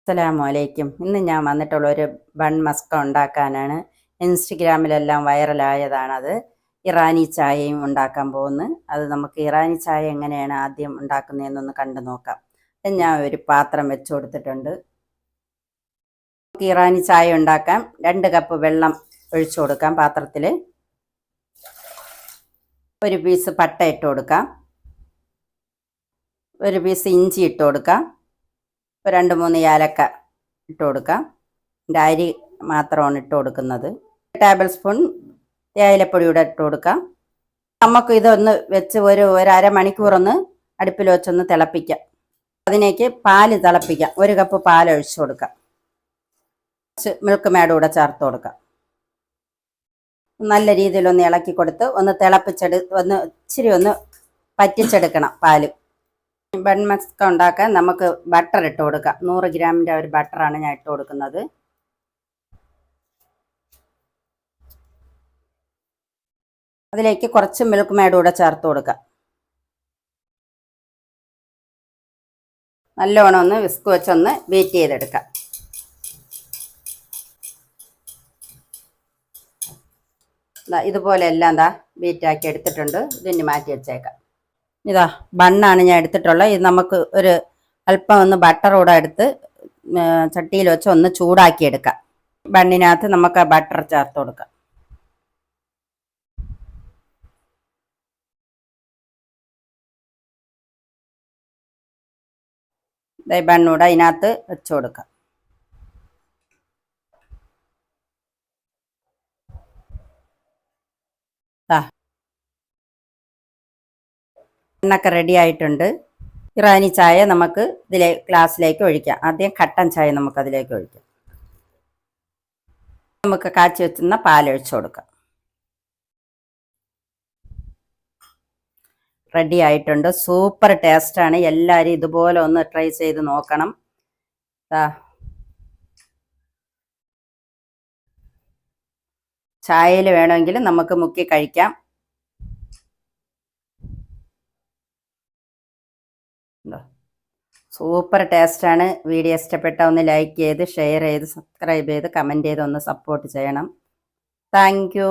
അസ്സലാമലൈക്കും. ഇന്ന് ഞാൻ വന്നിട്ടുള്ളൊരു ബൺ മസ്ക ഉണ്ടാക്കാനാണ്. ഇൻസ്റ്റഗ്രാമിലെല്ലാം വൈറലായതാണത്. ഇറാനി ചായയും ഉണ്ടാക്കാൻ പോകുന്നു. അത് നമുക്ക് ഇറാനി ചായ എങ്ങനെയാണ് ആദ്യം ഉണ്ടാക്കുന്നതെന്നൊന്ന് കണ്ടു നോക്കാം. ഞാൻ ഒരു പാത്രം വെച്ച് കൊടുത്തിട്ടുണ്ട്. നമുക്ക് ഇറാനി ചായ ഉണ്ടാക്കാം. 2 കപ്പ് വെള്ളം ഒഴിച്ചു കൊടുക്കാം പാത്രത്തിൽ. ഒരു പീസ് പട്ട ഇട്ട് കൊടുക്കാം. ഒരു പീസ് ഇഞ്ചി ഇട്ട് കൊടുക്കാം. 2-3 ഏലക്ക ഇട്ട് കൊടുക്കാം. അരി മാത്രമാണ് ഇട്ട് കൊടുക്കുന്നത്. 1 ടേബിൾ സ്പൂൺ ഏലപ്പൊടിയൂടെ ഇട്ട് കൊടുക്കാം. നമുക്ക് ഇതൊന്ന് വെച്ച് ഒരു അരമണിക്കൂറൊന്ന് അടുപ്പിൽ വെച്ചൊന്ന് തിളപ്പിക്കാം. അതിലേക്ക് പാല് തിളപ്പിക്കാം. 1 കപ്പ് പാൽ ഒഴിച്ചു കൊടുക്കാം. മിൽക്ക് മേഡ് കൂടെ ചേർത്ത് കൊടുക്കാം. നല്ല രീതിയിലൊന്ന് ഇളക്കി കൊടുത്ത് ഒന്ന് ഇച്ചിരി ഒന്ന് പറ്റിച്ചെടുക്കണം പാല്. ബൺ മസ്ക ഉണ്ടാക്കാൻ നമുക്ക് ബട്ടർ ഇട്ട് കൊടുക്കാം. 100 ഗ്രാമിൻ്റെ ഒരു ബട്ടറാണ് ഞാൻ ഇട്ട് കൊടുക്കുന്നത്. അതിലേക്ക് കുറച്ച് മിൽക്ക് മേഡ് കൂടെ ചേർത്ത് കൊടുക്കാം. നല്ലോണം ഒന്ന് വിസ്ക് വെച്ചൊന്ന് ബീറ്റ് ചെയ്തെടുക്കാം. ഇതുപോലെ എല്ലാം ബീറ്റാക്കി എടുത്തിട്ടുണ്ട്. ഇതിന് മാറ്റി വെച്ചേക്കാം. ഇതാ ബണ്ണാണ് ഞാൻ എടുത്തിട്ടുള്ളത്. ഇത് നമുക്ക് ഒരു അല്പം ഒന്ന് ബട്ടർ കൂടെ എടുത്ത് ചട്ടിയിൽ വെച്ച് ഒന്ന് ചൂടാക്കി എടുക്കാം. ബണ്ണിനകത്ത് നമുക്ക് ആ ബട്ടർ ചേർത്ത് കൊടുക്കാം. ബണ്ണൂടെ അതിനകത്ത് വെച്ച് കൊടുക്കാം. എണ്ണൊക്കെ റെഡി ആയിട്ടുണ്ട്. ഇറാനി ചായ നമുക്ക് ഗ്ലാസ്സിലേക്ക് ഒഴിക്കാം. ആദ്യം കട്ടൻ ചായ നമുക്ക് അതിലേക്ക് ഒഴിക്കാം. നമുക്ക് കാച്ചി വെച്ചുന്ന പാലൊഴിച്ചു കൊടുക്കാം. റെഡി ആയിട്ടുണ്ട്. സൂപ്പർ ടേസ്റ്റാണ്. എല്ലാവരും ഇതുപോലെ ഒന്ന് ട്രൈ ചെയ്ത് നോക്കണം. ചായയിൽ വേണമെങ്കിൽ നമുക്ക് മുക്കി കഴിക്കാം. സൂപ്പർ ടേസ്റ്റാണ്. വീഡിയോ ഇഷ്ടപ്പെട്ട ഒന്ന് ലൈക്ക് ചെയ്ത് ഷെയർ ചെയ്ത് സബ്സ്ക്രൈബ് ചെയ്ത് കമൻറ്റ് ചെയ്ത് ഒന്ന് സപ്പോർട്ട് ചെയ്യണം. Thank you.